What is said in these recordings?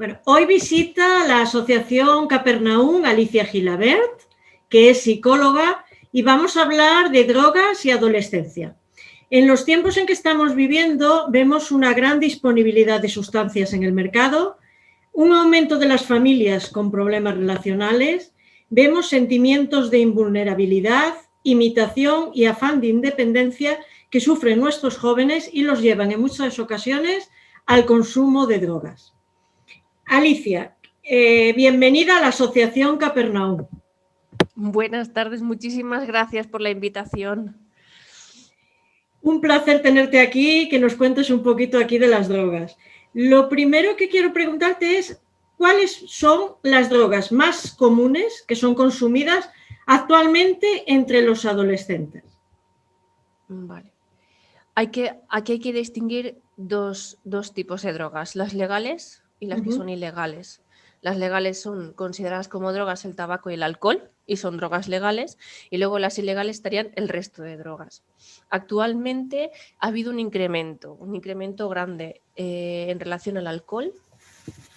Bueno, hoy visita la Asociación Capernaum Alicia Gilabert, que es psicóloga, y vamos a hablar de drogas y adolescencia. En los tiempos en que estamos viviendo vemos una gran disponibilidad de sustancias en el mercado, un aumento de las familias con problemas relacionales, vemos sentimientos de invulnerabilidad, imitación y afán de independencia que sufren nuestros jóvenes y los llevan en muchas ocasiones al consumo de drogas. Alicia, bienvenida a la Asociación Capernaum. Buenas tardes, muchísimas gracias por la invitación. Un placer tenerte aquí, que nos cuentes un poquito aquí de las drogas. Lo primero que quiero preguntarte es, ¿cuáles son las drogas más comunes que son consumidas actualmente entre los adolescentes? Vale. Aquí hay que distinguir dos tipos de drogas, las legales y las que son ilegales. Las legales son consideradas como drogas el tabaco y el alcohol, y son drogas legales, y luego las ilegales estarían el resto de drogas. Actualmente ha habido un incremento grande en relación al alcohol,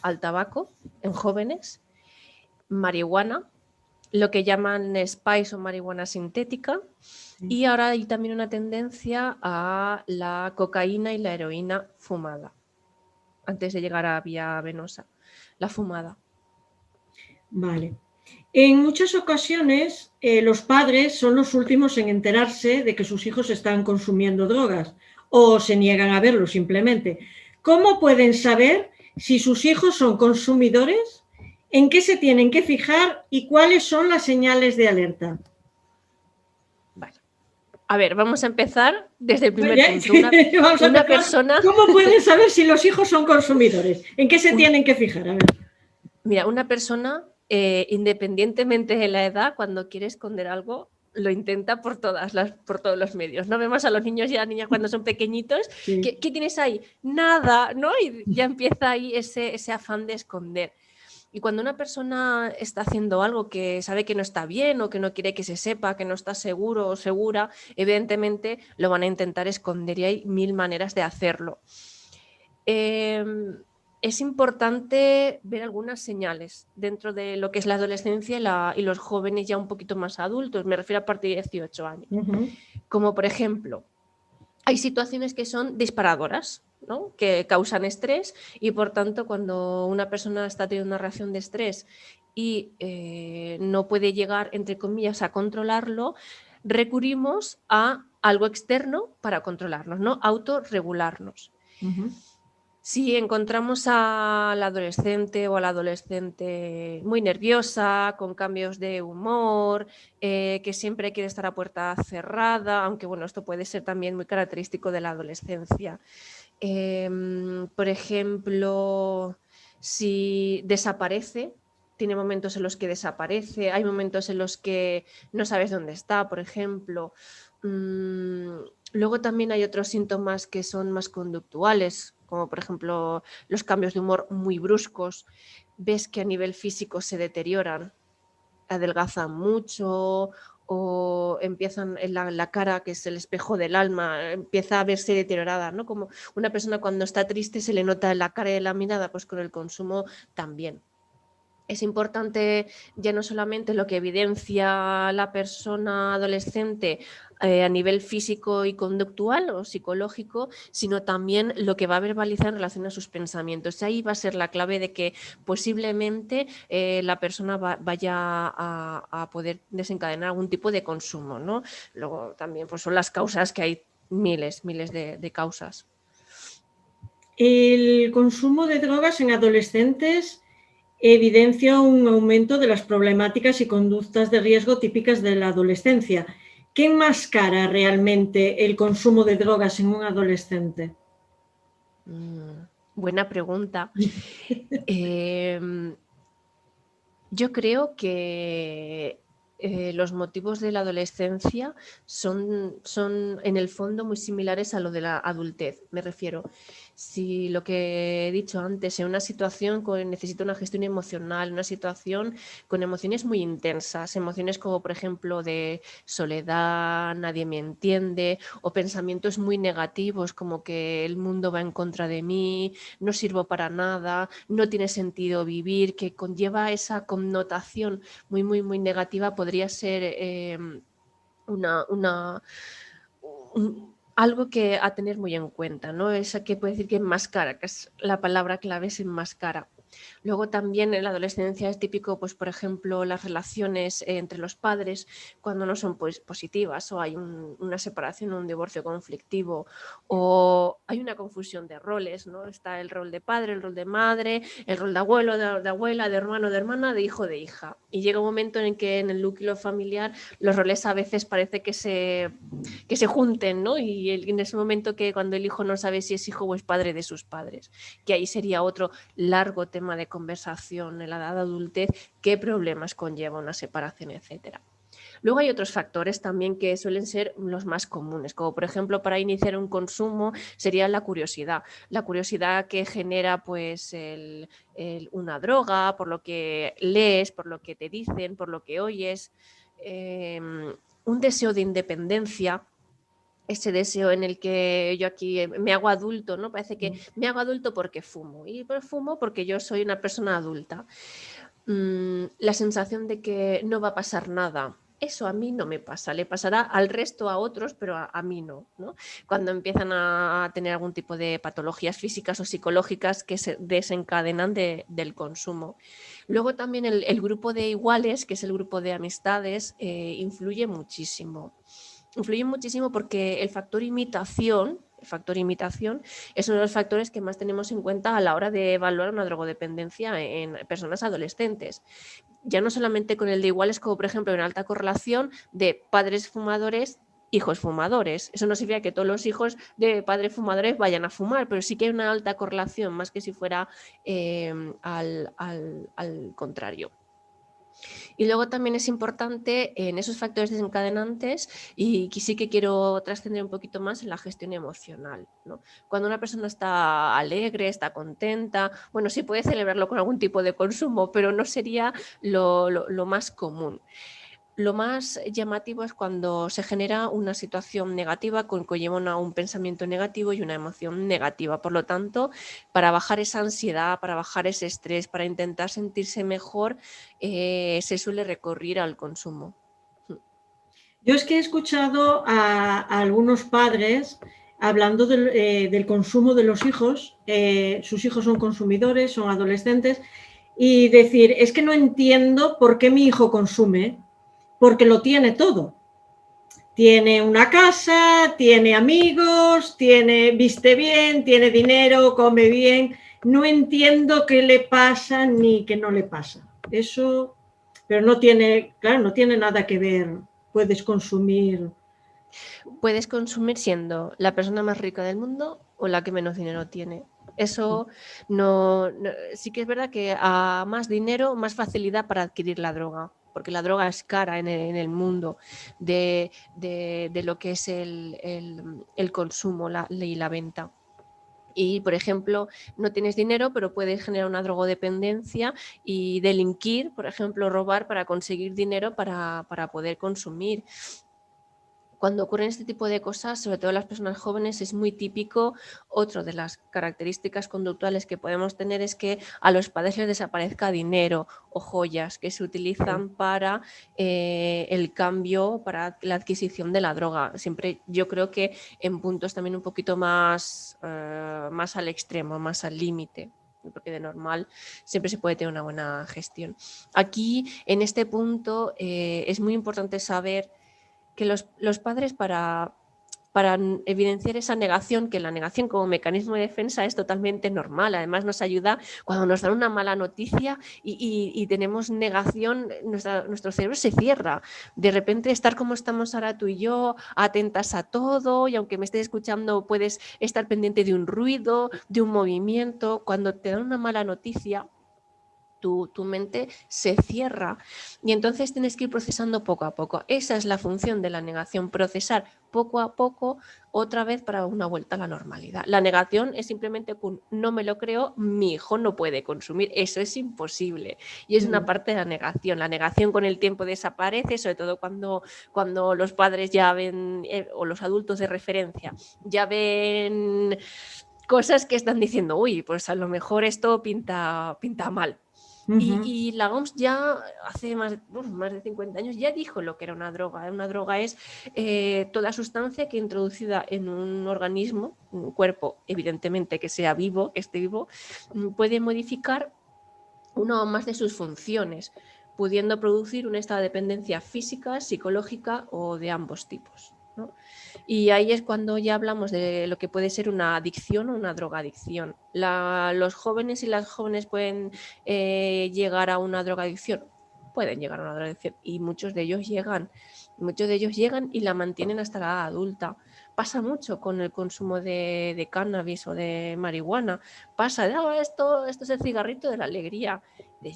al tabaco, en jóvenes, marihuana, lo que llaman spice o marihuana sintética, y ahora hay también una tendencia a la cocaína y la heroína fumada, antes de llegar a vía venosa, la fumada. Vale. En muchas ocasiones los padres son los últimos en enterarse de que sus hijos están consumiendo drogas o se niegan a verlo simplemente. ¿Cómo pueden saber si sus hijos son consumidores? ¿En qué se tienen que fijar y cuáles son las señales de alerta? Vale. A ver, vamos a empezar desde el primer punto. Una persona... ¿Cómo pueden saber si los hijos son consumidores? ¿En qué se tienen que fijar? A ver. Mira, una persona, independientemente de la edad, cuando quiere esconder algo, lo intenta por todos los medios. No vemos a los niños y a las niñas cuando son pequeñitos. Sí. ¿Qué tienes ahí? Nada, ¿no? Y ya empieza ahí ese afán de esconder. Y cuando una persona está haciendo algo que sabe que no está bien o que no quiere que se sepa, que no está seguro o segura, evidentemente lo van a intentar esconder y hay mil maneras de hacerlo. Es importante ver algunas señales dentro de lo que es la adolescencia y los jóvenes ya un poquito más adultos, me refiero a partir de 18 años. Como por ejemplo, hay situaciones que son disparadoras, ¿no? Que causan estrés y por tanto cuando una persona está teniendo una reacción de estrés y no puede llegar, entre comillas, a controlarlo, recurrimos a algo externo para controlarnos, ¿no? Autorregularnos. Si encontramos al adolescente o a la adolescente muy nerviosa, con cambios de humor, que siempre quiere estar a puerta cerrada, aunque bueno, esto puede ser también muy característico de la adolescencia. Por ejemplo, si desaparece, tiene momentos en los que desaparece, hay momentos en los que no sabes dónde está, por ejemplo. Luego también hay otros síntomas que son más conductuales, como por ejemplo los cambios de humor muy bruscos. Ves que a nivel físico se deterioran, adelgazan mucho o empiezan en la cara, que es el espejo del alma, empieza a verse deteriorada, ¿no? Como una persona cuando está triste se le nota en la cara y en la mirada, pues con el consumo también. Es importante ya no solamente lo que evidencia la persona adolescente a nivel físico y conductual o psicológico, sino también lo que va a verbalizar en relación a sus pensamientos. Ahí va a ser la clave de que posiblemente la persona vaya a poder desencadenar algún tipo de consumo, ¿no? Luego también pues, son las causas, que hay miles de causas. El consumo de drogas en adolescentes evidencia un aumento de las problemáticas y conductas de riesgo típicas de la adolescencia. ¿Qué enmascara realmente el consumo de drogas en un adolescente? Buena pregunta. Yo creo que los motivos de la adolescencia son en el fondo muy similares a lo de la adultez. Me refiero, si lo que he dicho antes, en una situación necesito una gestión emocional, una situación con emociones muy intensas, emociones como por ejemplo de soledad, nadie me entiende, o pensamientos muy negativos como que el mundo va en contra de mí, no sirvo para nada, no tiene sentido vivir, que conlleva esa connotación muy, muy, muy negativa, podría ser algo que a tener muy en cuenta, ¿no? Esa que puede decir que enmascara, que es la palabra clave, es enmascara. Luego también en la adolescencia es típico, pues por ejemplo, las relaciones entre los padres cuando no son pues, positivas, o hay una separación, un divorcio conflictivo, o hay una confusión de roles, ¿no? Está el rol de padre, el rol de madre, el rol de abuelo, de abuela, de hermano, de hermana, de hijo, de hija. Y llega un momento en que en el núcleo familiar los roles a veces parece que se junten, ¿no? Y en ese momento que cuando el hijo no sabe si es hijo o es padre de sus padres, que ahí sería otro largo tema de conversación en la edad de adultez, qué problemas conlleva una separación, etcétera. Luego hay otros factores también que suelen ser los más comunes, como por ejemplo para iniciar un consumo sería la curiosidad que genera pues una droga, por lo que lees, por lo que te dicen, por lo que oyes, un deseo de independencia, ese deseo en el que yo aquí me hago adulto, ¿no? Parece que me hago adulto porque fumo, y fumo porque yo soy una persona adulta. La sensación de que no va a pasar nada, eso a mí no me pasa, le pasará al resto, a otros, pero a mí no, ¿no? Cuando empiezan a tener algún tipo de patologías físicas o psicológicas que se desencadenan del consumo. Luego también el grupo de iguales, que es el grupo de amistades, influye muchísimo. Influye muchísimo porque el factor imitación es uno de los factores que más tenemos en cuenta a la hora de evaluar una drogodependencia en personas adolescentes. Ya no solamente con el de iguales, como por ejemplo en alta correlación de padres fumadores, hijos fumadores. Eso no significa que todos los hijos de padres fumadores vayan a fumar, pero sí que hay una alta correlación, más que si fuera al contrario. Y luego también es importante en esos factores desencadenantes, y sí que quiero trascender un poquito más en la gestión emocional, ¿no? Cuando una persona está alegre, está contenta, bueno, sí puede celebrarlo con algún tipo de consumo, pero no sería lo más común. Lo más llamativo es cuando se genera una situación negativa que conlleva un pensamiento negativo y una emoción negativa. Por lo tanto, para bajar esa ansiedad, para bajar ese estrés, para intentar sentirse mejor, se suele recurrir al consumo. Yo es que he escuchado a algunos padres hablando del consumo de los hijos. Sus hijos son consumidores, son adolescentes, y decir, es que no entiendo por qué mi hijo consume, porque lo tiene todo. Tiene una casa, tiene amigos, viste bien, tiene dinero, come bien. No entiendo qué le pasa ni qué no le pasa. Eso, pero no tiene, claro, no tiene nada que ver. Puedes consumir siendo la persona más rica del mundo o la que menos dinero tiene. Eso no, sí que es verdad que a más dinero, más facilidad para adquirir la droga, porque la droga es cara en el mundo de lo que es el consumo y la venta. Y, por ejemplo, no tienes dinero, pero puedes generar una drogodependencia y delinquir, por ejemplo, robar para conseguir dinero para poder consumir. Cuando ocurren este tipo de cosas, sobre todo en las personas jóvenes, es muy típico. Otra de las características conductuales que podemos tener es que a los padres les desaparezca dinero o joyas que se utilizan para el cambio, para la adquisición de la droga. Siempre yo creo que en puntos también un poquito más al extremo, más al límite, porque de normal siempre se puede tener una buena gestión. Aquí, en este punto, es muy importante saber que los padres para evidenciar esa negación, que la negación como mecanismo de defensa es totalmente normal. Además nos ayuda cuando nos dan una mala noticia y tenemos negación, nuestro cerebro se cierra. De repente estar como estamos ahora tú y yo, atentas a todo, y aunque me estés escuchando puedes estar pendiente de un ruido, de un movimiento. Cuando te dan una mala noticia, Tu mente se cierra y entonces tienes que ir procesando poco a poco. Esa es la función de la negación, procesar poco a poco otra vez para una vuelta a la normalidad. La negación es simplemente un no me lo creo, mi hijo no puede consumir, eso es imposible y es una parte de la negación. La negación con el tiempo desaparece, sobre todo cuando los padres ya ven o los adultos de referencia ya ven cosas que están diciendo, uy, pues a lo mejor esto pinta mal. Y la OMS ya hace más de 50 años ya dijo lo que era una droga. Una droga es toda sustancia que introducida en un organismo, un cuerpo, evidentemente que sea vivo, que esté vivo, puede modificar una o más de sus funciones, pudiendo producir un estado de dependencia física, psicológica o de ambos tipos, ¿no? Y ahí es cuando ya hablamos de lo que puede ser una adicción o una drogadicción. Los jóvenes y las jóvenes pueden llegar a una drogadicción, pueden llegar a una drogadicción y muchos de ellos llegan y la mantienen hasta la edad adulta. Pasa mucho con el consumo de cannabis o de marihuana. Pasa, esto es el cigarrito de la alegría.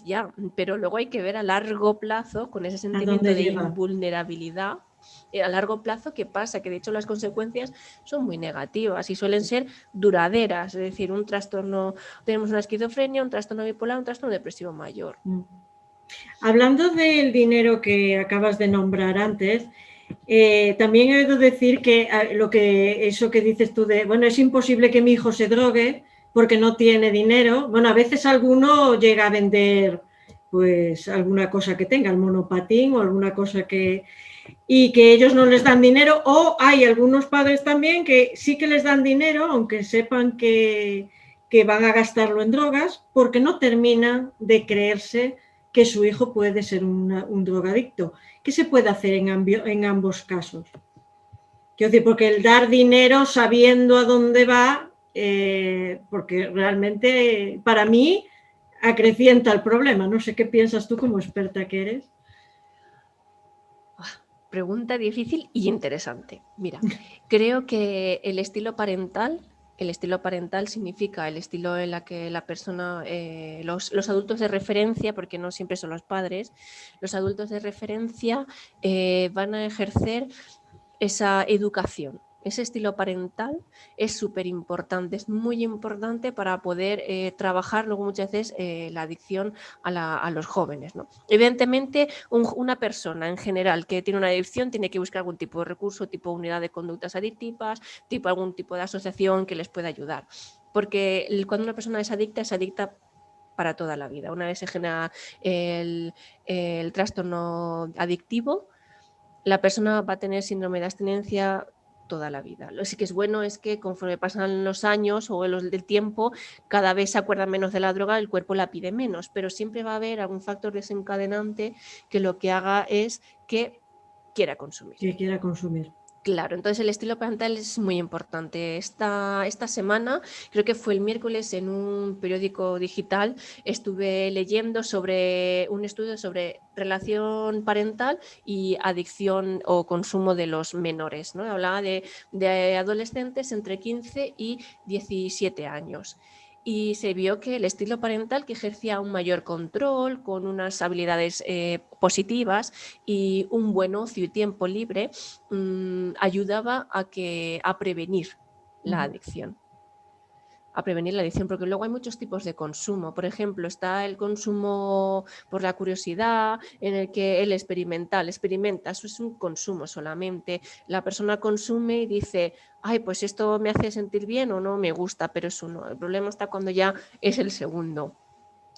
Ya, pero luego hay que ver a largo plazo con ese sentimiento de invulnerabilidad. A largo plazo, ¿qué pasa? Que de hecho las consecuencias son muy negativas y suelen ser duraderas, es decir, un trastorno, tenemos una esquizofrenia, un trastorno bipolar, un trastorno depresivo mayor. Hablando del dinero que acabas de nombrar antes, también he oído decir que eso que dices tú de, bueno, es imposible que mi hijo se drogue porque no tiene dinero. Bueno, a veces alguno llega a vender pues alguna cosa que tenga, el monopatín o alguna cosa y que ellos no les dan dinero, o hay algunos padres también que sí que les dan dinero, aunque sepan que van a gastarlo en drogas, porque no terminan de creerse que su hijo puede ser un drogadicto. ¿Qué se puede hacer en ambos casos? Quiero decir, porque el dar dinero sabiendo a dónde va, porque realmente para mí acrecienta el problema. No sé qué piensas tú como experta que eres. Pregunta difícil y interesante. Mira, creo que el estilo parental significa el estilo en la que la persona, los adultos de referencia, porque no siempre son los padres, los adultos de referencia van a ejercer esa educación. Ese estilo parental es súper importante, es muy importante para poder trabajar luego muchas veces la adicción a los jóvenes, ¿no? Evidentemente, una persona en general que tiene una adicción tiene que buscar algún tipo de recurso, tipo unidad de conductas adictivas, tipo algún tipo de asociación que les pueda ayudar. Porque cuando una persona es adicta para toda la vida. Una vez se genera el trastorno adictivo, la persona va a tener síndrome de abstinencia toda la vida. Lo que sí que es bueno es que conforme pasan los años o el tiempo, cada vez se acuerda menos de la droga, el cuerpo la pide menos, pero siempre va a haber algún factor desencadenante que lo que haga es que quiera consumir. Que quiera consumir. Claro, entonces el estilo parental es muy importante. Esta semana, creo que fue el miércoles, en un periódico digital, estuve leyendo sobre un estudio sobre relación parental y adicción o consumo de los menores, ¿no? Hablaba de adolescentes entre 15 y 17 años. Y se vio que el estilo parental, que ejercía un mayor control, con unas habilidades positivas y un buen ocio y tiempo libre, ayudaba a prevenir la adicción. A prevenir la adicción, porque luego hay muchos tipos de consumo. Por ejemplo, está el consumo por la curiosidad, en el que el experimenta, eso es un consumo solamente. La persona consume y dice, ay, pues esto me hace sentir bien o no me gusta, pero es uno. El problema está cuando ya es el segundo.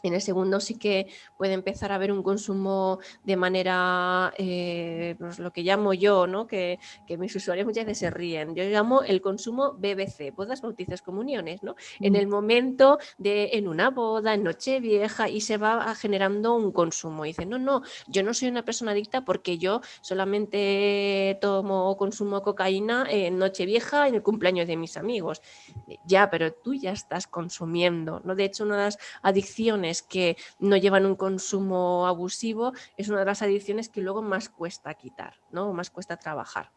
En el segundo sí que puede empezar a haber un consumo de manera, pues lo que llamo yo, ¿no? Que mis usuarios muchas veces se ríen. Yo llamo el consumo BBC, bodas, bautizos, comuniones, ¿no? En el momento en una boda, en Nochevieja, y se va generando un consumo. Y dice, no, yo no soy una persona adicta porque yo solamente tomo o consumo cocaína en Nochevieja, en el cumpleaños de mis amigos. Ya, pero tú ya estás consumiendo, ¿no? De hecho, una de las adicciones que no llevan un consumo abusivo es una de las adicciones que luego más cuesta quitar, ¿no? Más cuesta trabajar.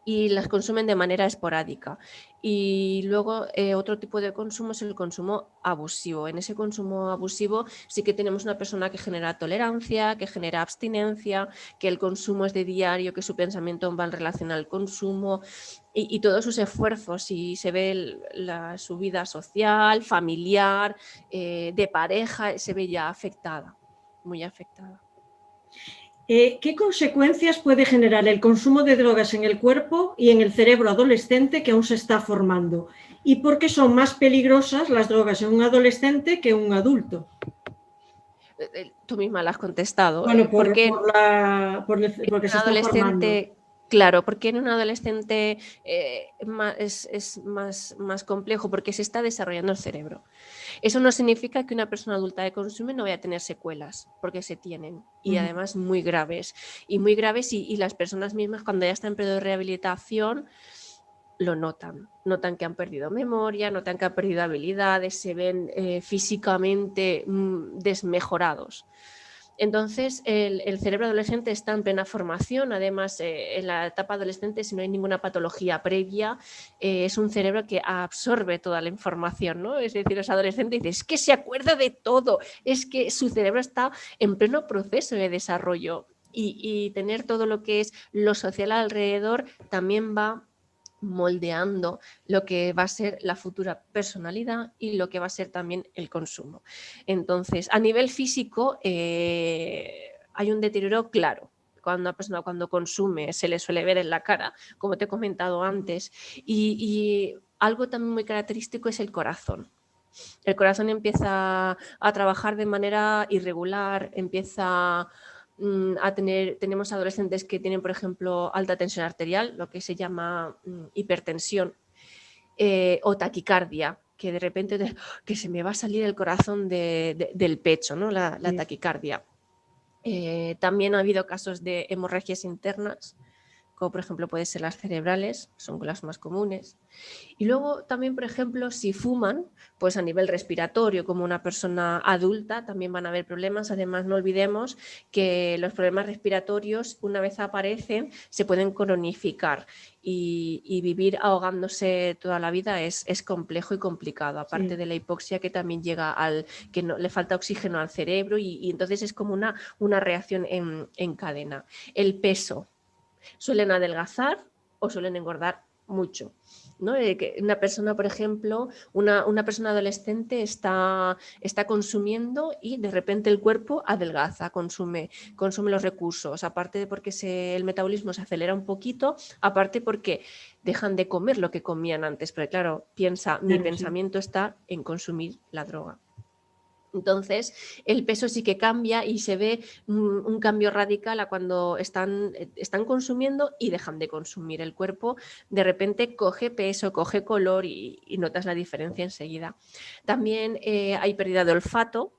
y las consumen de manera esporádica. Y luego otro tipo de consumo es el consumo abusivo. En ese consumo abusivo sí que tenemos una persona que genera tolerancia, que genera abstinencia, que el consumo es de diario, que su pensamiento va en relación al consumo y todos sus esfuerzos, y se ve su vida social, familiar, de pareja, se ve ya afectada, muy afectada. ¿Qué consecuencias puede generar el consumo de drogas en el cuerpo y en el cerebro adolescente que aún se está formando? ¿Y por qué son más peligrosas las drogas en un adolescente que en un adulto? Tú misma la has contestado. Bueno, Porque porque se está formando. Claro, porque en un adolescente es más complejo, porque se está desarrollando el cerebro. Eso no significa que una persona adulta que consume no vaya a tener secuelas, porque se tienen, y además muy graves. Y las personas mismas, cuando ya están en periodo de rehabilitación, lo notan que han perdido memoria, notan que han perdido habilidades, se ven físicamente desmejorados. Entonces, el cerebro adolescente está en plena formación. Además, en la etapa adolescente, si no hay ninguna patología previa, es un cerebro que absorbe toda la información, ¿no? Es decir, los adolescentes dicen, es que se acuerda de todo, es que su cerebro está en pleno proceso de desarrollo, y tener todo lo que es lo social alrededor también va moldeando lo que va a ser la futura personalidad y lo que va a ser también el consumo. Entonces, a nivel físico, hay un deterioro claro. Cuando una persona cuando consume se le suele ver en la cara, como te he comentado antes, y algo también muy característico es el corazón. El corazón empieza a trabajar de manera irregular, empieza tenemos adolescentes que tienen, por ejemplo, alta tensión arterial, lo que se llama hipertensión, o taquicardia, que de repente que se me va a salir el corazón del pecho, ¿no? La taquicardia. También ha habido casos de hemorragias internas, como por ejemplo pueden ser las cerebrales, son las más comunes. Y luego también, por ejemplo, si fuman, pues a nivel respiratorio, como una persona adulta, también van a haber problemas. Además, no olvidemos que los problemas respiratorios, una vez aparecen, se pueden cronificar, y vivir ahogándose toda la vida es complejo y complicado, aparte de la hipoxia que también llega al que no, le falta oxígeno al cerebro, y entonces es como una reacción en cadena. El peso. Suelen adelgazar o suelen engordar mucho, ¿no? Que una persona, por ejemplo, una persona adolescente está consumiendo y de repente el cuerpo adelgaza, consume los recursos, aparte de porque el metabolismo se acelera un poquito, aparte porque dejan de comer lo que comían antes, pero claro, mi pensamiento está en consumir la droga. Entonces, el peso sí que cambia y se ve un cambio radical a cuando están consumiendo y dejan de consumir. El cuerpo de repente coge peso, coge color, y notas la diferencia enseguida. También hay pérdida de olfato.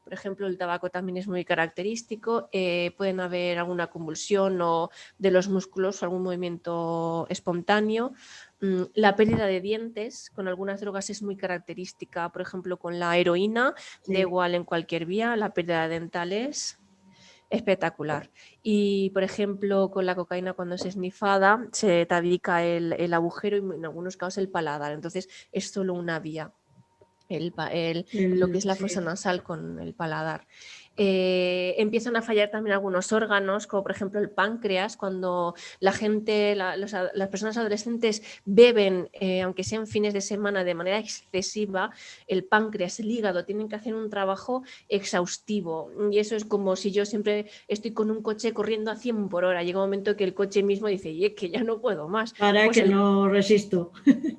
Por ejemplo, el tabaco también es muy característico. Pueden haber alguna convulsión o de los músculos, algún movimiento espontáneo. La pérdida de dientes con algunas drogas es muy característica, por ejemplo, con la heroína, da igual en cualquier vía, la pérdida dental es espectacular. Y, por ejemplo, con la cocaína, cuando es esnifada, se tabica el agujero y en algunos casos el paladar. Entonces, es solo una vía, lo que es la fosa nasal con el paladar. Empiezan a fallar también algunos órganos, como por ejemplo el páncreas. Cuando las personas adolescentes beben, aunque sean fines de semana, de manera excesiva, el páncreas, el hígado tienen que hacer un trabajo exhaustivo, y eso es como si yo siempre estoy con un coche corriendo a 100 por hora, llega un momento que el coche mismo dice, y es que ya no puedo más. Para pues que no resisto.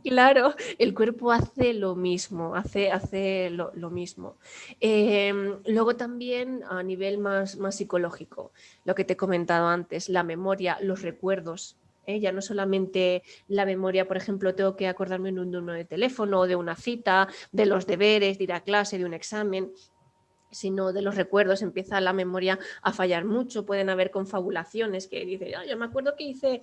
Claro, el cuerpo hace lo mismo, hace lo mismo. Luego también a nivel más psicológico, lo que te he comentado antes, la memoria, los recuerdos. Ya no solamente la memoria, por ejemplo, tengo que acordarme de un número de teléfono, o de una cita, de los deberes, de ir a clase, de un examen, sino de los recuerdos. Empieza la memoria a fallar mucho. Pueden haber confabulaciones que dicen, yo me acuerdo que hice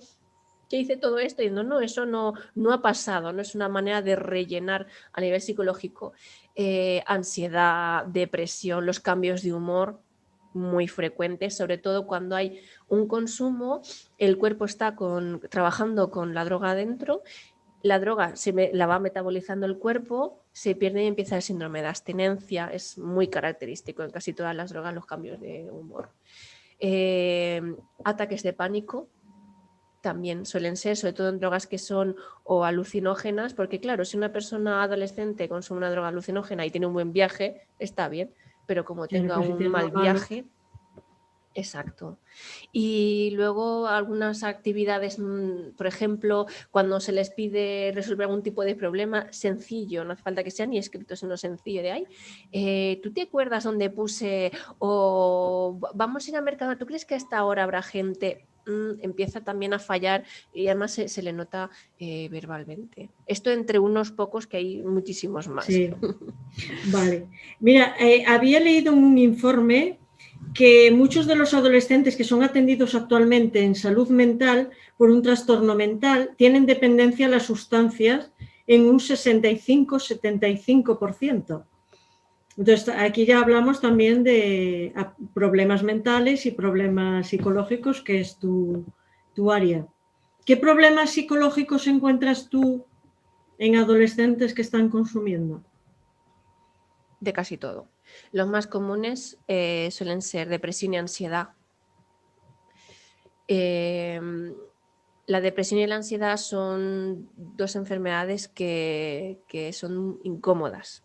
todo esto, y no, eso no ha pasado, no es una manera de rellenar a nivel psicológico. Ansiedad, depresión, los cambios de humor. muy frecuentes, sobre todo cuando hay un consumo, el cuerpo está trabajando con la droga adentro, la droga la va metabolizando el cuerpo, se pierde y empieza el síndrome de abstinencia. Es muy característico en casi todas las drogas los cambios de humor. Ataques de pánico también suelen ser, sobre todo en drogas que son o alucinógenas, porque claro, si una persona adolescente consume una droga alucinógena y tiene un buen viaje, está bien, pero como tenga un mal viaje... Exacto. Y luego algunas actividades, por ejemplo, cuando se les pide resolver algún tipo de problema sencillo, no hace falta que sea ni escrito, sino sencillo de ahí. ¿Tú te acuerdas dónde puse o vamos a ir al mercado? ¿Tú crees que a esta hora habrá gente? Empieza también a fallar y además se le nota verbalmente. Esto entre unos pocos, que hay muchísimos más. Sí. Vale. Mira, había leído un informe que muchos de los adolescentes que son atendidos actualmente en salud mental por un trastorno mental tienen dependencia a las sustancias en un 65-75%. Entonces, aquí ya hablamos también de problemas mentales y problemas psicológicos, que es tu área. ¿Qué problemas psicológicos encuentras tú en adolescentes que están consumiendo? De casi todo. Los más comunes suelen ser depresión y ansiedad. La depresión y la ansiedad son dos enfermedades que son incómodas,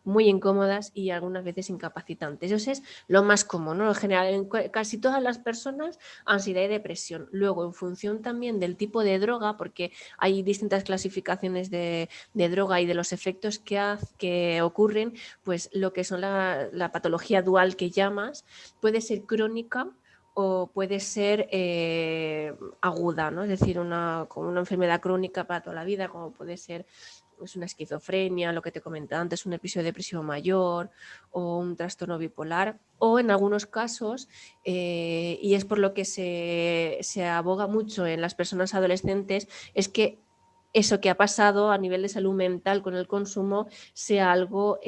muy incómodas y algunas veces incapacitantes. Eso es lo más común, ¿no? En general, en casi todas las personas, ansiedad y depresión. Luego, en función también del tipo de droga, porque hay distintas clasificaciones de droga y de los efectos que ocurren, pues lo que son la patología dual que llamas, puede ser crónica o puede ser aguda, ¿no? Es decir, como una enfermedad crónica para toda la vida, como puede ser pues, una esquizofrenia, lo que te comentaba antes, un episodio de depresión mayor o un trastorno bipolar, o en algunos casos, y es por lo que se aboga mucho en las personas adolescentes, es que eso que ha pasado a nivel de salud mental con el consumo sea algo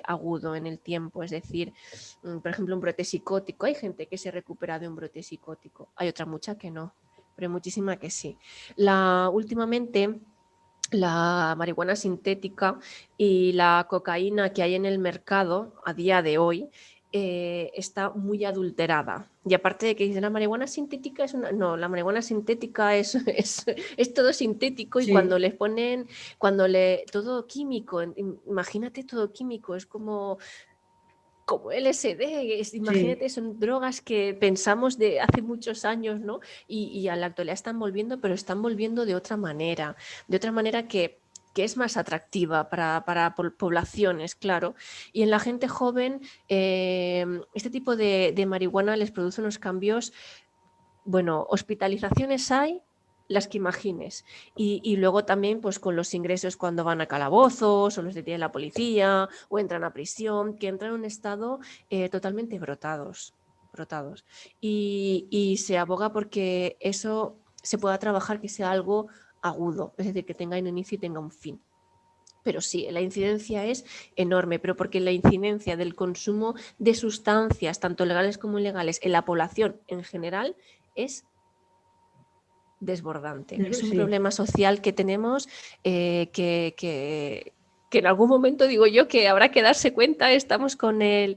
agudo en el tiempo. Es decir, por ejemplo, un brote psicótico. Hay gente que se recupera de un brote psicótico. Hay otra mucha que no, pero hay muchísima que sí. Últimamente, la marihuana sintética y la cocaína que hay en el mercado a día de hoy está muy adulterada. Y aparte de que dicen la marihuana sintética no, la marihuana sintética es todo sintético, y sí. Cuando les ponen, todo químico, imagínate todo químico, es como LSD, imagínate, sí. Son drogas que pensamos de hace muchos años, ¿no? Y a la actualidad están volviendo, pero están volviendo de otra manera que es más atractiva para poblaciones, claro. Y en la gente joven, este tipo de marihuana les produce unos cambios, bueno, hospitalizaciones hay, las que imagines, y luego también pues con los ingresos cuando van a calabozos o los detiene la policía o entran a prisión, que entran en un estado totalmente brotados, y se aboga porque eso se pueda trabajar, que sea algo agudo, es decir, que tenga un inicio y tenga un fin. Pero sí, la incidencia es enorme, pero porque la incidencia del consumo de sustancias, tanto legales como ilegales, en la población en general es desbordante. Es un problema social que tenemos que en algún momento, digo yo, que habrá que darse cuenta. Estamos con el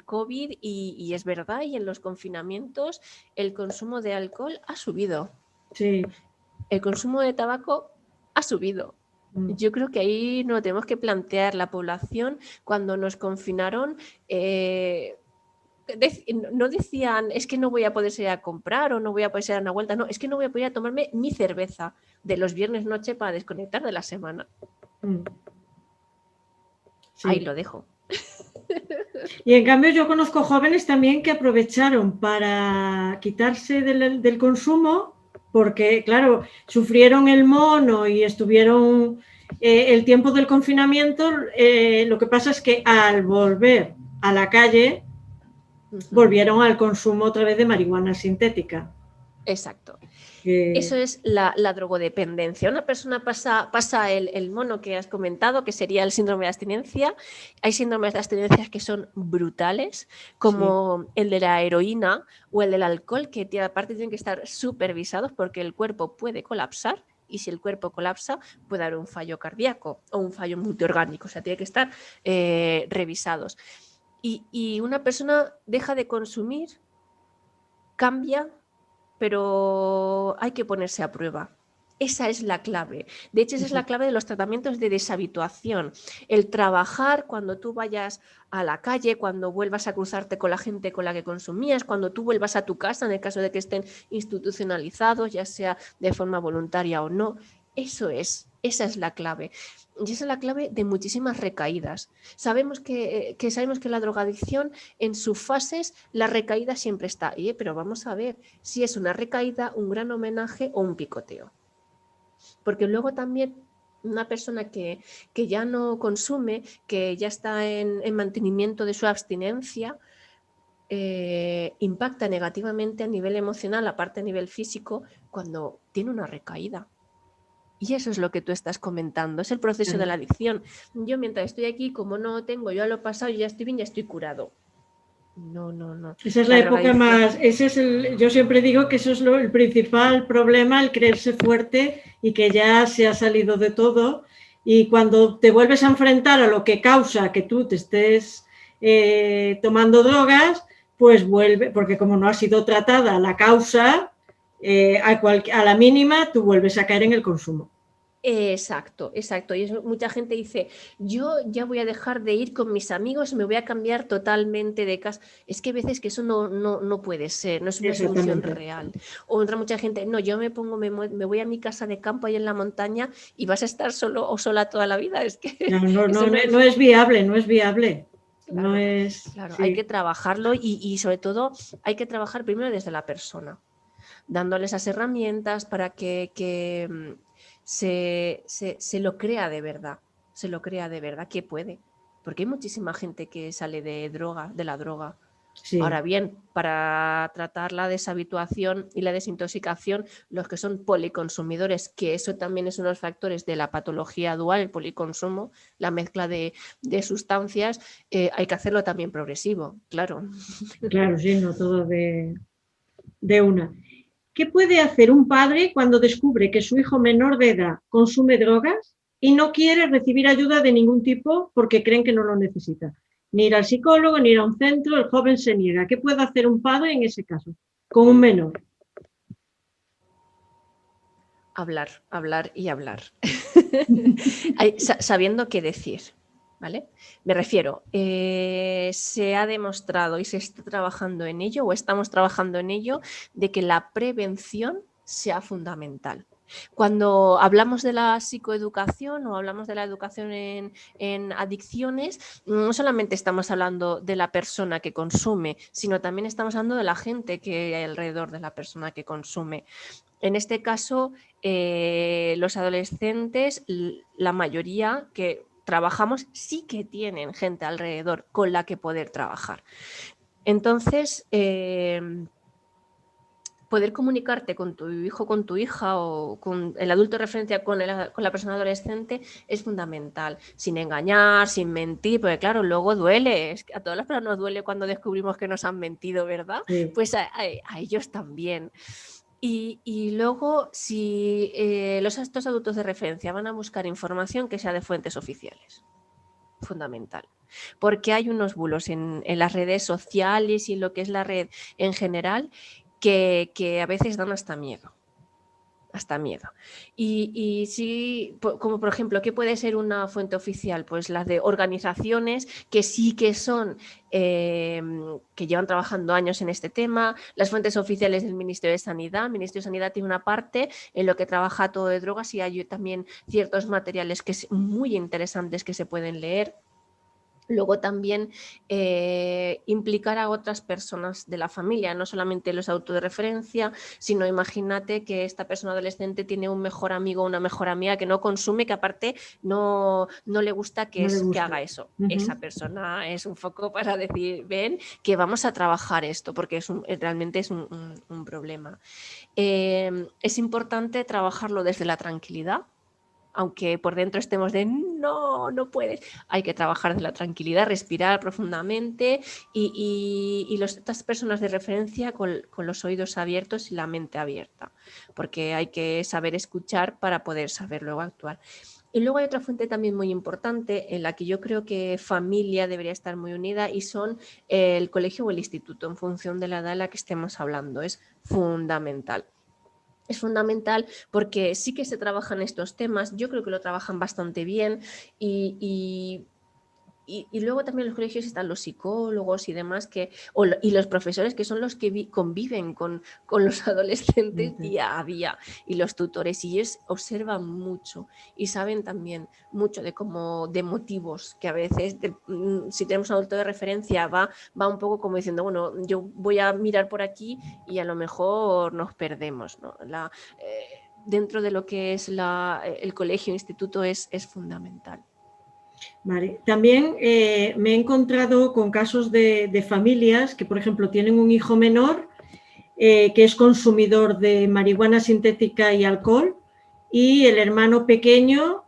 COVID y es verdad, y en los confinamientos el consumo de alcohol ha subido. Sí. El consumo de tabaco ha subido. Yo creo que ahí nos tenemos que plantear. La población, cuando nos confinaron, no decían, es que no voy a poder salir a comprar o no voy a poder salir a una vuelta, no, es que no voy a poder tomarme mi cerveza de los viernes noche para desconectar de la semana. Sí. Ahí lo dejo. Y en cambio yo conozco jóvenes también que aprovecharon para quitarse del consumo, porque claro, sufrieron el mono y estuvieron el tiempo del confinamiento. Lo que pasa es que al volver a la calle volvieron al consumo otra vez de marihuana sintética. Exacto. Eso es la drogodependencia. Una persona pasa el mono que has comentado, que sería el síndrome de abstinencia. Hay síndromes de abstinencia que son brutales, como el de la heroína o el del alcohol, que aparte tienen que estar supervisados porque el cuerpo puede colapsar. Y si el cuerpo colapsa, puede haber un fallo cardíaco o un fallo multiorgánico. O sea, tiene que estar revisados. Y una persona deja de consumir, cambia, pero hay que ponerse a prueba. Esa es la clave. De hecho, esa es la clave de los tratamientos de deshabituación. El trabajar cuando tú vayas a la calle, cuando vuelvas a cruzarte con la gente con la que consumías, cuando tú vuelvas a tu casa, en el caso de que estén institucionalizados, ya sea de forma voluntaria o no. Esa es la clave. Y esa es la clave de muchísimas recaídas. Sabemos que la drogadicción, en sus fases, la recaída siempre está ahí, pero vamos a ver si es una recaída, un gran homenaje o un picoteo. Porque luego también una persona que ya no consume, que ya está en mantenimiento de su abstinencia, impacta negativamente a nivel emocional, aparte a nivel físico, cuando tiene una recaída. Y eso es lo que tú estás comentando, es el proceso de la adicción. Yo mientras estoy aquí, como no tengo, yo ya lo he pasado, yo ya estoy bien, ya estoy curado. No. Esa es la época más, yo siempre digo que eso es el principal problema, el creerse fuerte y que ya se ha salido de todo. Y cuando te vuelves a enfrentar a lo que causa que tú te estés tomando drogas, pues vuelve, porque como no ha sido tratada la causa, a la mínima tú vuelves a caer en el consumo. Exacto. Y mucha gente dice, yo ya voy a dejar de ir con mis amigos, me voy a cambiar totalmente de casa. Es que a veces que eso no puede ser, no es una solución real. O otra mucha gente, no, yo me voy a mi casa de campo ahí en la montaña y vas a estar solo o sola toda la vida. Es que no es viable, no es viable. Claro, hay que trabajarlo y sobre todo hay que trabajar primero desde la persona, dándole esas herramientas para que se lo crea de verdad, que puede, porque hay muchísima gente que sale de la droga. Sí. Ahora bien, para tratar la deshabituación y la desintoxicación, los que son policonsumidores, que eso también es uno de los factores de la patología dual, el policonsumo, la mezcla de sustancias, hay que hacerlo también progresivo, claro. Claro, sí, no todo de una. ¿Qué puede hacer un padre cuando descubre que su hijo menor de edad consume drogas y no quiere recibir ayuda de ningún tipo porque creen que no lo necesita? Ni ir al psicólogo, ni ir a un centro, el joven se niega. ¿Qué puede hacer un padre en ese caso, con un menor? Hablar y hablar. Sabiendo qué decir, ¿vale? Me refiero, se ha demostrado y se está trabajando en ello, o estamos trabajando en ello, de que la prevención sea fundamental. Cuando hablamos de la psicoeducación o hablamos de la educación en adicciones, no solamente estamos hablando de la persona que consume, sino también estamos hablando de la gente que hay alrededor de la persona que consume. En este caso, los adolescentes, la mayoría que trabajamos, sí que tienen gente alrededor con la que poder trabajar. Entonces, poder comunicarte con tu hijo, con tu hija o con el adulto de referencia con la persona adolescente es fundamental, sin engañar, sin mentir, porque claro, luego duele, es que a todas las personas nos duele cuando descubrimos que nos han mentido, ¿verdad? Sí. Pues a ellos también. Y luego, si estos adultos de referencia van a buscar información que sea de fuentes oficiales, fundamental. Porque hay unos bulos en las redes sociales y en lo que es la red en general que a veces dan hasta miedo. Y sí, como por ejemplo, ¿qué puede ser una fuente oficial? Pues las de organizaciones que sí que son, que llevan trabajando años en este tema, las fuentes oficiales del Ministerio de Sanidad. El Ministerio de Sanidad tiene una parte en lo que trabaja todo de drogas y hay también ciertos materiales que es muy interesantes que se pueden leer. Luego también implicar a otras personas de la familia, no solamente los autos de referencia, sino imagínate que esta persona adolescente tiene un mejor amigo o una mejor amiga que no consume, que aparte no le gusta No le que gusta. haga eso. Esa persona es un foco para decir, ven, que vamos a trabajar esto, porque realmente es un problema. Es importante trabajarlo desde la tranquilidad. Aunque por dentro estemos de no puedes, hay que trabajar de la tranquilidad, respirar profundamente y estas personas de referencia con los oídos abiertos y la mente abierta, porque hay que saber escuchar para poder saber luego actuar. Y luego hay otra fuente también muy importante en la que yo creo que familia debería estar muy unida y son el colegio o el instituto, en función de la edad en la que estemos hablando. Es fundamental. Es fundamental porque sí que se trabajan estos temas, yo creo que lo trabajan bastante bien y luego también en los colegios están los psicólogos y demás y los profesores que son los que conviven con los adolescentes día a día y los tutores y ellos observan mucho y saben también mucho de motivos que a veces si tenemos un adulto de referencia va un poco como diciendo, bueno, yo voy a mirar por aquí y a lo mejor nos perdemos, ¿no? Dentro de lo que es el colegio, instituto es fundamental. Vale. También me he encontrado con casos de familias que, por ejemplo, tienen un hijo menor que es consumidor de marihuana sintética y alcohol y el hermano pequeño,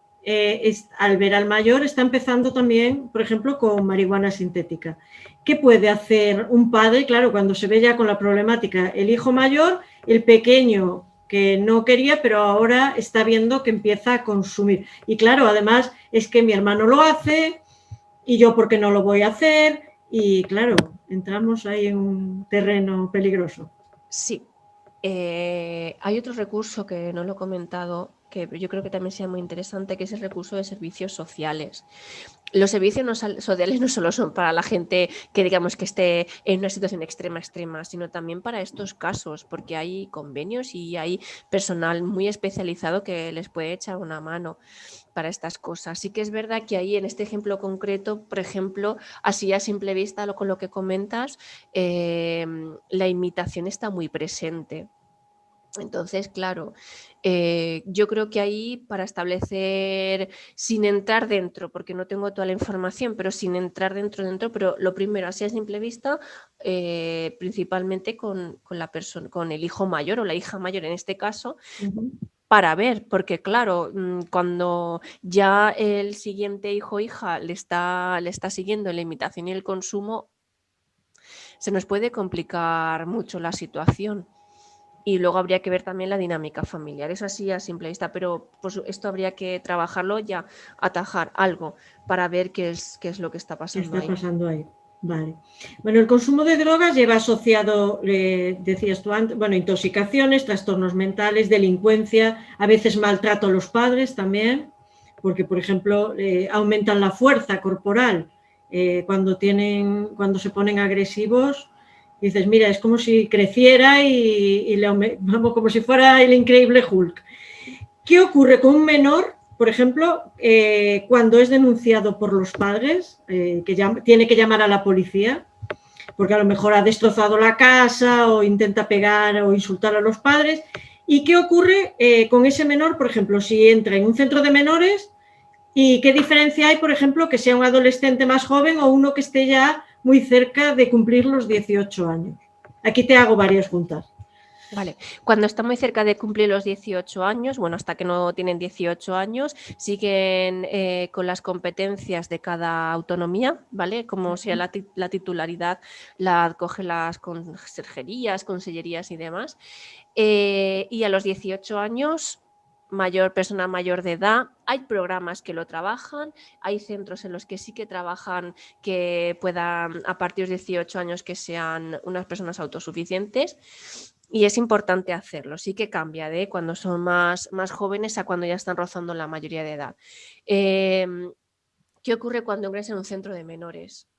al ver al mayor, está empezando también, por ejemplo, con marihuana sintética. ¿Qué puede hacer un padre? Claro, cuando se ve ya con la problemática, el hijo mayor, el pequeño que no quería, pero ahora está viendo que empieza a consumir. Y claro, además es que mi hermano lo hace y yo por qué no lo voy a hacer. Y claro, entramos ahí en un terreno peligroso. Sí. Hay otro recurso que no lo he comentado, que yo creo que también sea muy interesante, que es el recurso de servicios sociales. Los servicios sociales no solo son para la gente que digamos que esté en una situación extrema, sino también para estos casos, porque hay convenios y hay personal muy especializado que les puede echar una mano para estas cosas. Sí que es verdad que ahí en este ejemplo concreto, por ejemplo, así a simple vista, con lo que comentas, la imitación está muy presente. Entonces, claro, yo creo que ahí para establecer, sin entrar dentro, porque no tengo toda la información, pero sin entrar dentro, pero lo primero, así a simple vista, principalmente con la persona, con el hijo mayor o la hija mayor en este caso, para ver, porque claro, cuando ya el siguiente hijo o hija le está siguiendo la imitación y el consumo, se nos puede complicar mucho la situación. Y luego habría que ver también la dinámica familiar. Eso así a simple vista, pero pues, esto habría que trabajarlo ya, atajar algo para ver qué es lo que está pasando ahí. Vale. Bueno, el consumo de drogas lleva asociado, decías tú antes, bueno, intoxicaciones, trastornos mentales, delincuencia, a veces maltrato a los padres también, porque, por ejemplo, aumentan la fuerza corporal cuando se ponen agresivos. Dices, mira, es como si creciera vamos, como si fuera el increíble Hulk. ¿Qué ocurre con un menor, por ejemplo, cuando es denunciado por los padres, que tiene que llamar a la policía, porque a lo mejor ha destrozado la casa o intenta pegar o insultar a los padres? ¿Y qué ocurre con ese menor, por ejemplo, si entra en un centro de menores? ¿Y qué diferencia hay, por ejemplo, que sea un adolescente más joven o uno que esté ya muy cerca de cumplir los 18 años? Aquí te hago varias juntas. Vale, cuando está muy cerca de cumplir los 18 años, bueno, hasta que no tienen 18 años, siguen con las competencias de cada autonomía, ¿vale? Como sea la titularidad, la cogen las conserjerías, consellerías y demás. Y a los 18 años, persona mayor de edad, hay programas que lo trabajan, hay centros en los que sí que trabajan que puedan, a partir de 18 años, que sean unas personas autosuficientes. Y es importante hacerlo, sí que cambia de cuando son más jóvenes a cuando ya están rozando la mayoría de edad. ¿Qué ocurre cuando ingresan en un centro de menores?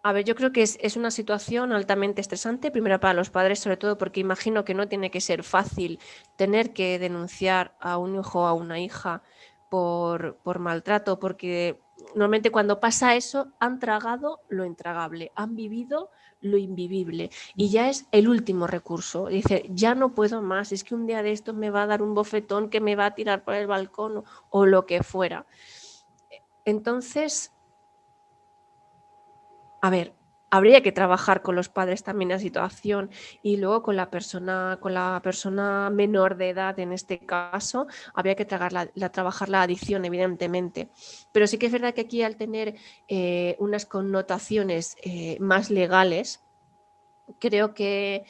A ver, yo creo que es una situación altamente estresante, primero para los padres, sobre todo porque imagino que no tiene que ser fácil tener que denunciar a un hijo o a una hija por maltrato, porque normalmente cuando pasa eso, han tragado lo intragable, han vivido lo invivible y ya es el último recurso. Dice, ya no puedo más, es que un día de estos me va a dar un bofetón que me va a tirar por el balcón o lo que fuera. Entonces, a ver, habría que trabajar con los padres también en la situación y luego con la persona menor de edad, en este caso, habría que trabajar la adicción, evidentemente. Pero sí que es verdad que aquí, al tener unas connotaciones más legales, creo que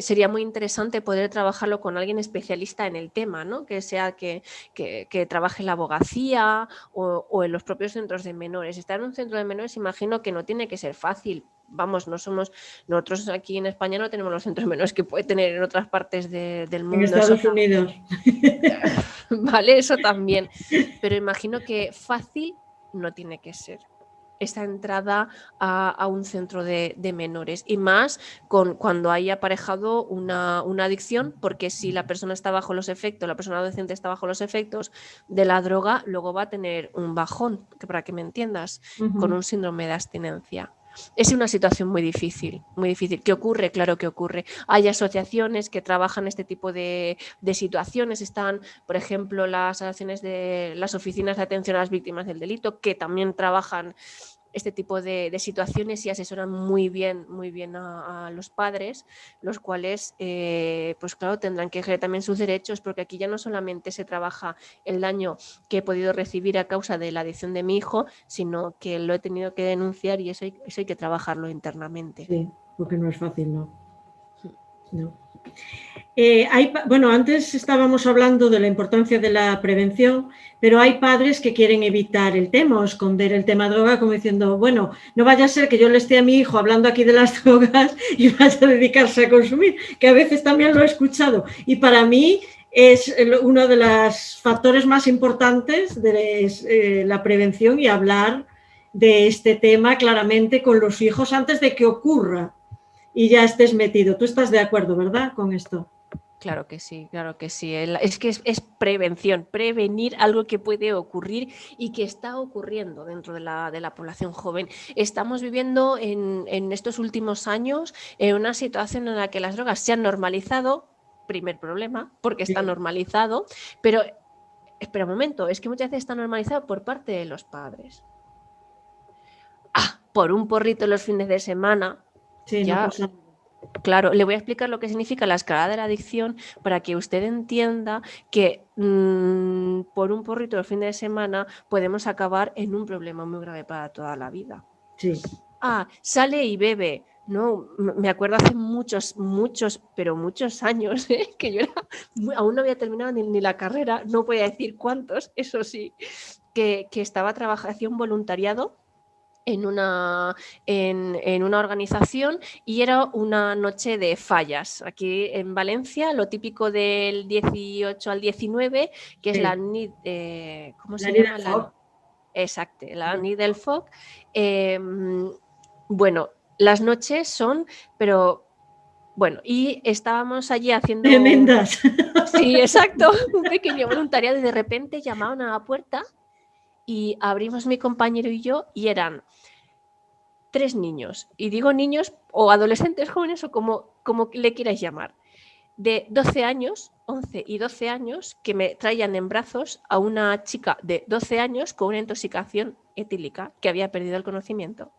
sería muy interesante poder trabajarlo con alguien especialista en el tema, ¿no? Que sea que trabaje en la abogacía o en los propios centros de menores. Estar en un centro de menores, imagino que no tiene que ser fácil. Vamos, nosotros aquí en España no tenemos los centros de menores que puede tener en otras partes del mundo. En Estados Unidos. Vale, eso también. Pero imagino que fácil no tiene que ser esa entrada a un centro de menores, y más cuando haya aparejado una adicción, porque si la persona está bajo los efectos, la persona adolescente está bajo los efectos de la droga, luego va a tener un bajón, que para que me entiendas, con un síndrome de abstinencia. Es una situación muy difícil, muy difícil. ¿Qué ocurre? Claro que ocurre. Hay asociaciones que trabajan este tipo de situaciones. Están, por ejemplo, las asociaciones de las oficinas de atención a las víctimas del delito, que también trabajan este tipo de situaciones y asesoran muy bien a los padres, los cuales, pues claro, tendrán que ejercer también sus derechos, porque aquí ya no solamente se trabaja el daño que he podido recibir a causa de la adicción de mi hijo, sino que lo he tenido que denunciar y eso hay que trabajarlo internamente. Sí, porque no es fácil, ¿no? No. Bueno, antes estábamos hablando de la importancia de la prevención, pero hay padres que quieren evitar el tema o esconder el tema droga, como diciendo, bueno, no vaya a ser que yo le esté a mi hijo hablando aquí de las drogas y vaya a dedicarse a consumir, que a veces también lo he escuchado. Y para mí es uno de los factores más importantes de la prevención y hablar de este tema claramente con los hijos antes de que ocurra y ya estés metido. Tú estás de acuerdo, ¿verdad?, con esto. Claro que sí, claro que sí. Es que es prevención, prevenir algo que puede ocurrir y que está ocurriendo dentro de la población joven. Estamos viviendo en estos últimos años en una situación en la que las drogas se han normalizado, primer problema, porque está normalizado, pero espera un momento, es que muchas veces está normalizado por parte de los padres. Por un porrito los fines de semana, sí, ya... No pasa. Claro, le voy a explicar lo que significa la escalada de la adicción para que usted entienda que por un porrito el fin de semana podemos acabar en un problema muy grave para toda la vida. Sí. Sale y bebe. No, me acuerdo hace muchos años, que yo aún no había terminado ni la carrera, no voy a decir cuántos, eso sí, que estaba trabajando, hacía un voluntariado en una organización y era una noche de fallas. Aquí en Valencia, lo típico del 18 al 19, que es la NIT, ¿cómo se llama? Exacto, la NIT del FOC. Bueno, las noches son, pero bueno, y estábamos allí haciendo... Tremendas. Sí, exacto, un pequeño voluntariado y de repente llamaron a la puerta y abrimos mi compañero y yo y eran 3 niños, y digo niños o adolescentes jóvenes o como le quieras llamar, de 12 años, 11 y 12 años, que me traían en brazos a una chica de 12 años con una intoxicación etílica que había perdido el conocimiento.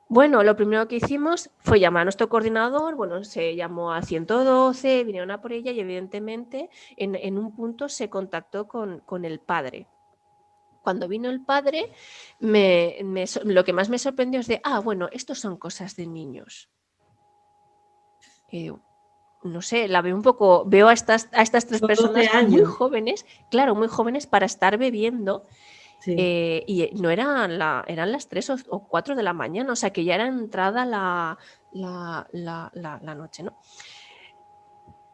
Bueno, lo primero que hicimos fue llamar a nuestro coordinador, bueno, se llamó al 112, vinieron a por ella y evidentemente en un punto se contactó con el padre. Cuando vino el padre, lo que más me sorprendió es de, bueno, estos son cosas de niños. No sé, la veo un poco, veo a estas 3 personas muy jóvenes, claro, muy jóvenes para estar bebiendo. Sí. Y no eran las 3 o 4 de la mañana, o sea que ya era entrada la noche, ¿no?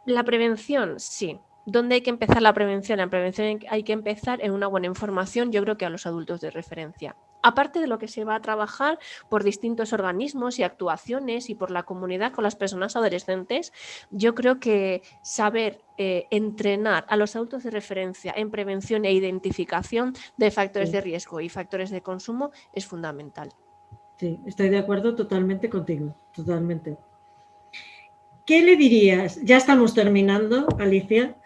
La prevención, sí. ¿Dónde hay que empezar la prevención? La prevención hay que empezar en una buena información, yo creo que a los adultos de referencia. aparte de lo que se va a trabajar por distintos organismos y actuaciones y por la comunidad con las personas adolescentes, yo creo que saber entrenar a los adultos de referencia en prevención e identificación de factores de riesgo y factores de consumo es fundamental. Sí, estoy de acuerdo totalmente contigo, totalmente. ¿Qué le dirías? Ya estamos terminando, Alicia.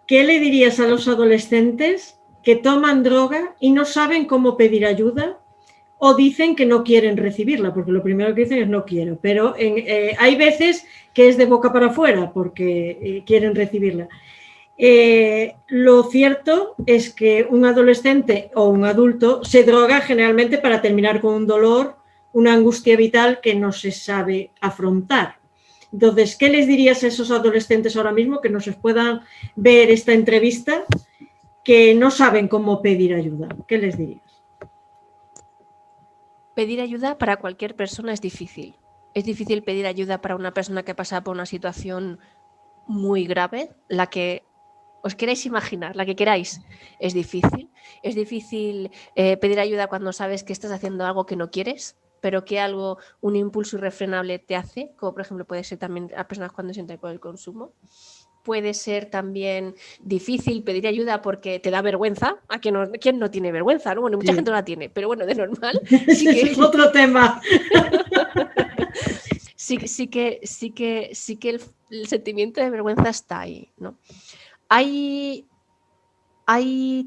¿Qué le dirías a los adolescentes que toman droga y no saben cómo pedir ayuda o dicen que no quieren recibirla? Porque lo primero que dicen es no quiero, pero hay veces que es de boca para afuera porque quieren recibirla. Lo cierto es que un adolescente o un adulto se droga generalmente para terminar con un dolor, una angustia vital que no se sabe afrontar. Entonces, ¿qué les dirías a esos adolescentes ahora mismo que nos puedan ver esta entrevista que no saben cómo pedir ayuda? ¿Qué les dirías? Pedir ayuda para cualquier persona es difícil. Es difícil pedir ayuda para una persona que pasa por una situación muy grave, la que os queráis imaginar, la que queráis. Es difícil. Es difícil pedir ayuda cuando sabes que estás haciendo algo que no quieres, pero que algo, un impulso irrefrenable te hace, como por ejemplo puede ser también a personas cuando se entran con el consumo. Puede ser también difícil pedir ayuda porque te da vergüenza. ¿A quién no tiene vergüenza? ¿No? Bueno, mucha gente no la tiene, pero bueno, de normal. Sí que... es otro tema. sí que el sentimiento de vergüenza está ahí, ¿no? Hay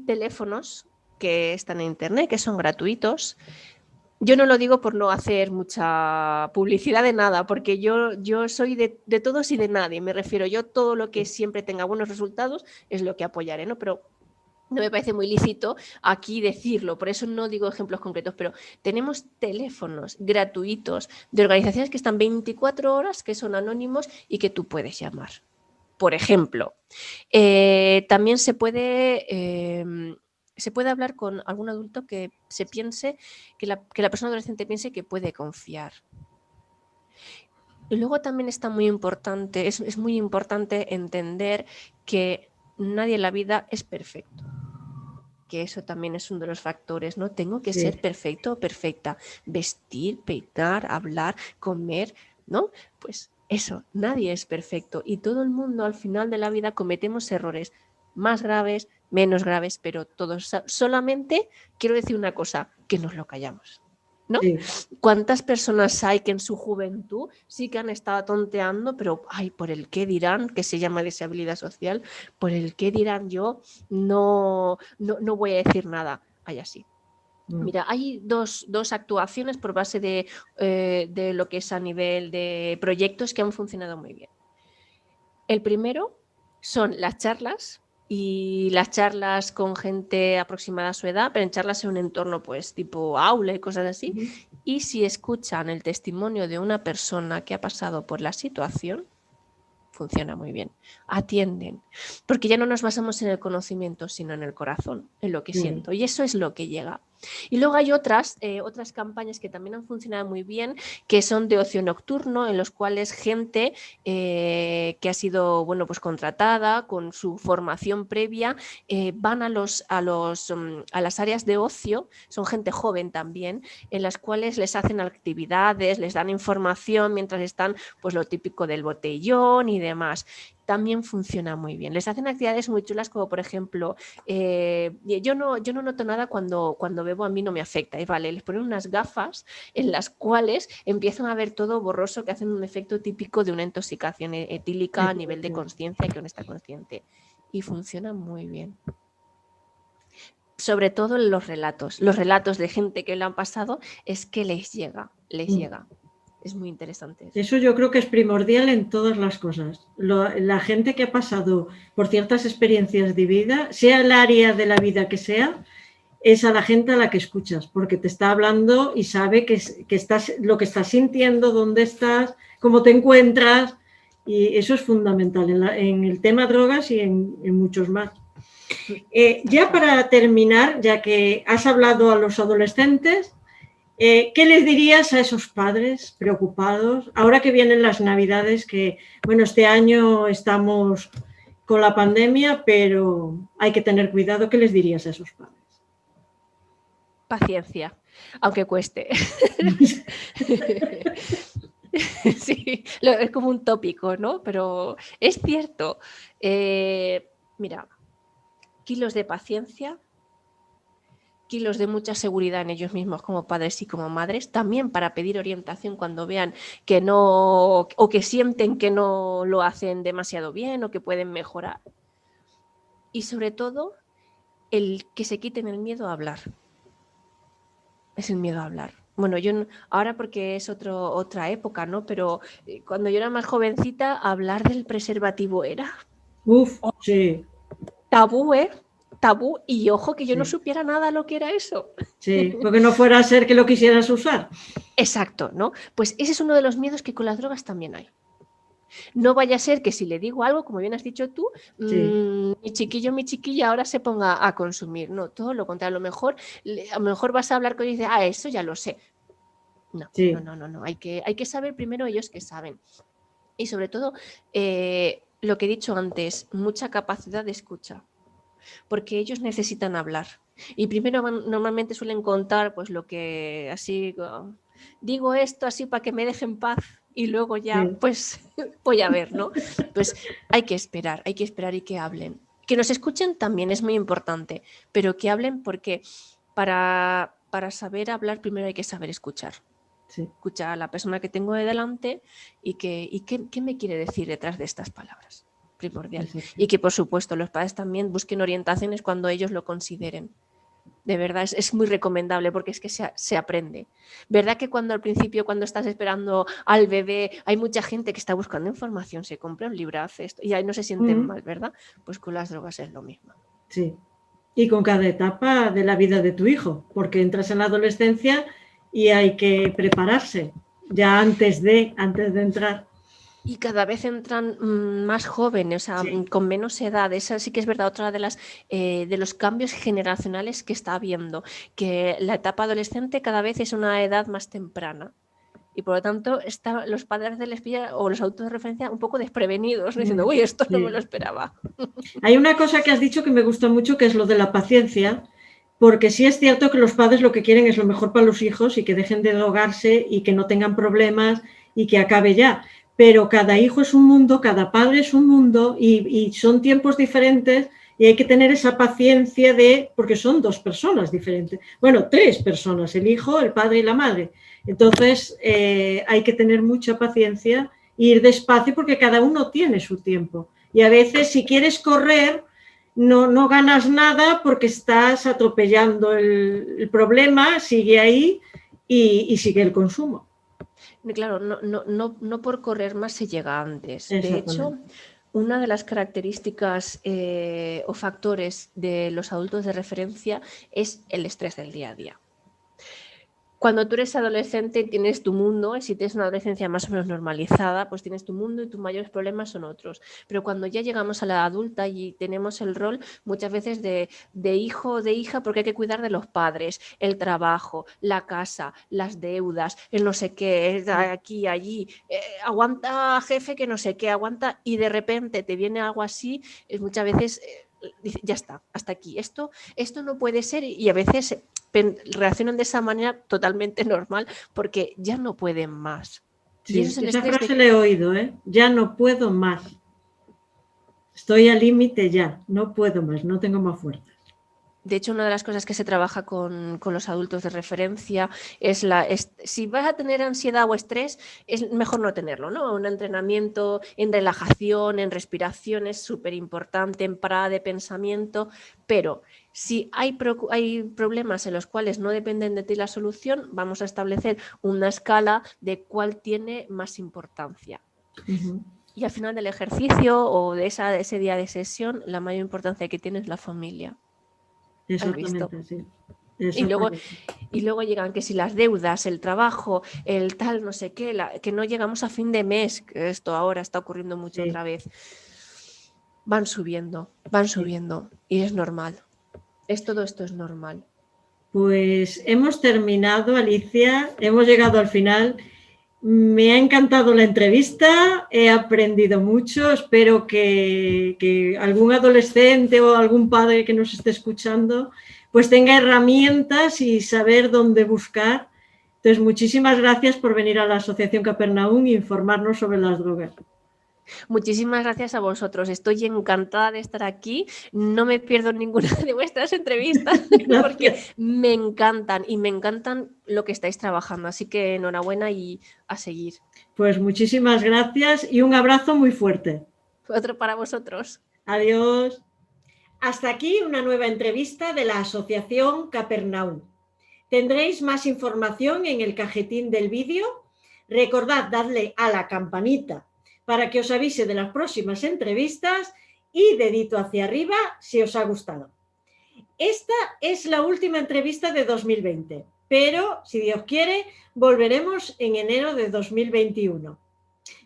teléfonos que están en internet, que son gratuitos. Yo no lo digo por no hacer mucha publicidad de nada, porque yo soy de todos y de nadie. Me refiero, yo todo lo que siempre tenga buenos resultados es lo que apoyaré, ¿no? Pero no me parece muy lícito aquí decirlo, por eso no digo ejemplos concretos, pero tenemos teléfonos gratuitos de organizaciones que están 24 horas, que son anónimos y que tú puedes llamar. Por ejemplo, también se puede hablar con algún adulto que se piense, que la persona adolescente piense que puede confiar. Y luego también está muy importante, es muy importante entender que nadie en la vida es perfecto. Que eso también es uno de los factores, ¿no? Tengo que ser perfecto o perfecta. Vestir, peinar, hablar, comer, ¿no? Pues eso, nadie es perfecto y todo el mundo al final de la vida cometemos errores más graves, menos graves, pero todos. Solamente quiero decir una cosa, que nos lo callamos, ¿no? Sí. ¿Cuántas personas hay que en su juventud sí que han estado tonteando, pero ay, por el qué dirán, que se llama deshabilidad social, por el qué dirán yo no voy a decir nada? Ay, así. Mira, hay dos actuaciones por base de lo que es a nivel de proyectos que han funcionado muy bien. El primero son las charlas, y las charlas con gente aproximada a su edad, pero en charlas en un entorno pues tipo aula y cosas así. Y si escuchan el testimonio de una persona que ha pasado por la situación, funciona muy bien. Atienden, porque ya no nos basamos en el conocimiento, sino en el corazón, en lo que siento, y eso es lo que llega. Y luego hay otras campañas que también han funcionado muy bien, que son de ocio nocturno, en los cuales gente que ha sido pues contratada con su formación previa, van a las áreas de ocio, son gente joven también, en las cuales les hacen actividades, les dan información mientras están pues lo típico del botellón y demás. También funciona muy bien. Les hacen actividades muy chulas, como por ejemplo, yo no noto nada cuando bebo, a mí no me afecta, ¿vale? Les ponen unas gafas en las cuales empiezan a ver todo borroso, que hacen un efecto típico de una intoxicación etílica a nivel de conciencia, que uno está consciente. Y funciona muy bien. Sobre todo en los relatos de gente que lo han pasado, es que les llega. Es muy interesante. Eso yo creo que es primordial en todas las cosas. La gente que ha pasado por ciertas experiencias de vida, sea el área de la vida que sea, es a la gente a la que escuchas, porque te está hablando y sabe que estás, lo que estás sintiendo, dónde estás, cómo te encuentras, y eso es fundamental en el tema drogas y en muchos más. Ya para terminar, ya que has hablado a los adolescentes, ¿qué les dirías a esos padres preocupados? Ahora que vienen las Navidades, que bueno, este año estamos con la pandemia, pero hay que tener cuidado. ¿Qué les dirías a esos padres? paciencia, aunque cueste. Sí, es como un tópico, ¿no? Pero es cierto. Mira, kilos de paciencia, kilos de mucha seguridad en ellos mismos como padres y como madres, también para pedir orientación cuando vean que no, o que sienten que no lo hacen demasiado bien o que pueden mejorar. Y sobre todo, el que se quiten el miedo a hablar. Es el miedo a hablar. Bueno, yo ahora porque es otra época, ¿no? Pero cuando yo era más jovencita, hablar del preservativo era... Sí. Tabú, ¿eh? Tabú, y ojo que yo no supiera nada lo que era eso. Sí, porque no fuera a ser que lo quisieras usar. Exacto, ¿no? Pues ese es uno de los miedos que con las drogas también hay. No vaya a ser que si le digo algo, como bien has dicho tú, mi chiquillo, mi chiquilla ahora se ponga a consumir. No, todo lo contrario. A lo mejor vas a hablar con ellos y dices, eso ya lo sé. No, no. Hay que saber primero ellos que saben. Y sobre todo, lo que he dicho antes, mucha capacidad de escucha. Porque ellos necesitan hablar. Y primero normalmente suelen contar pues lo que así, digo esto así para que me dejen paz y luego ya pues voy a ver, ¿no? Pues hay que esperar y que hablen. Que nos escuchen también es muy importante, pero que hablen porque para saber hablar primero hay que saber escuchar. Sí. Escuchar a la persona que tengo de delante y qué me quiere decir detrás de estas palabras. Primordial. Y que, por supuesto, los padres también busquen orientaciones cuando ellos lo consideren. De verdad, es muy recomendable porque es que se aprende. ¿Verdad que cuando al principio, cuando estás esperando al bebé, hay mucha gente que está buscando información, se compra un libro, hace esto y ahí no se sienten mal, ¿verdad? Pues con las drogas es lo mismo. Sí. Y con cada etapa de la vida de tu hijo, porque entras en la adolescencia y hay que prepararse ya antes de entrar. Y cada vez entran más jóvenes, o sea, con menos edad. Esa sí que es verdad, otra de los cambios generacionales que está habiendo, que la etapa adolescente cada vez es una edad más temprana. Y por lo tanto, los padres de lesbia o los adultos de referencia un poco desprevenidos, diciendo, uy, esto no me lo esperaba. Hay una cosa que has dicho que me gusta mucho, que es lo de la paciencia, porque sí es cierto que los padres lo que quieren es lo mejor para los hijos y que dejen de drogarse y que no tengan problemas y que acabe ya. Pero cada hijo es un mundo, cada padre es un mundo y son tiempos diferentes y hay que tener esa paciencia porque son dos personas diferentes. Bueno, tres personas, el hijo, el padre y la madre. Entonces hay que tener mucha paciencia e ir despacio porque cada uno tiene su tiempo. Y a veces si quieres correr no ganas nada porque estás atropellando el problema, sigue ahí y sigue el consumo. Claro, no por correr más se llega antes. De hecho, una de las características o factores de los adultos de referencia es el estrés del día a día. Cuando tú eres adolescente tienes tu mundo, y si tienes una adolescencia más o menos normalizada, pues tienes tu mundo y tus mayores problemas son otros. Pero cuando ya llegamos a la adulta y tenemos el rol muchas veces de hijo o de hija, porque hay que cuidar de los padres, el trabajo, la casa, las deudas, el no sé qué, aquí, allí, aguanta jefe que no sé qué, aguanta, y de repente te viene algo así, es muchas veces... ya está, hasta aquí. Esto no puede ser y a veces reaccionan de esa manera totalmente normal porque ya no pueden más. Sí, y esa frase la he oído, ¿eh? Ya no puedo más. Estoy al límite ya, no puedo más, no tengo más fuerza. De hecho, una de las cosas que se trabaja con los adultos de referencia es si vas a tener ansiedad o estrés, es mejor no tenerlo, ¿no? Un entrenamiento en relajación, en respiración es súper importante, en parada de pensamiento, pero si hay problemas en los cuales no dependen de ti la solución, vamos a establecer una escala de cuál tiene más importancia. Y al final del ejercicio o de ese día de sesión, la mayor importancia que tiene es la familia. Exactamente, sí. Y luego llegan que si las deudas, el trabajo, el tal, no sé qué, que no llegamos a fin de mes, que esto ahora está ocurriendo mucho otra vez. Van subiendo y es normal. Todo esto es normal. Pues hemos terminado, Alicia, hemos llegado al final. Me ha encantado la entrevista, he aprendido mucho, espero que algún adolescente o algún padre que nos esté escuchando pues tenga herramientas y saber dónde buscar. Entonces, muchísimas gracias por venir a la Asociación Capernaum e informarnos sobre las drogas. Muchísimas gracias a vosotros. Estoy encantada de estar aquí. No me pierdo ninguna de vuestras entrevistas porque me encantan y me encantan lo que estáis trabajando. Así que enhorabuena y a seguir. Pues muchísimas gracias y un abrazo muy fuerte. Otro para vosotros. Adiós. Hasta aquí una nueva entrevista de la Asociación Capernaum. Tendréis más información en el cajetín del vídeo. Recordad darle a la campanita para que os avise de las próximas entrevistas y dedito hacia arriba si os ha gustado. Esta es la última entrevista de 2020, pero si Dios quiere volveremos en enero de 2021.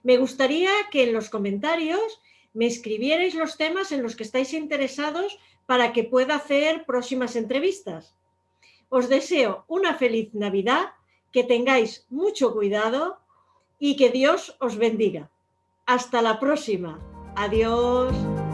Me gustaría que en los comentarios me escribierais los temas en los que estáis interesados para que pueda hacer próximas entrevistas. Os deseo una feliz Navidad, que tengáis mucho cuidado y que Dios os bendiga. Hasta la próxima. Adiós.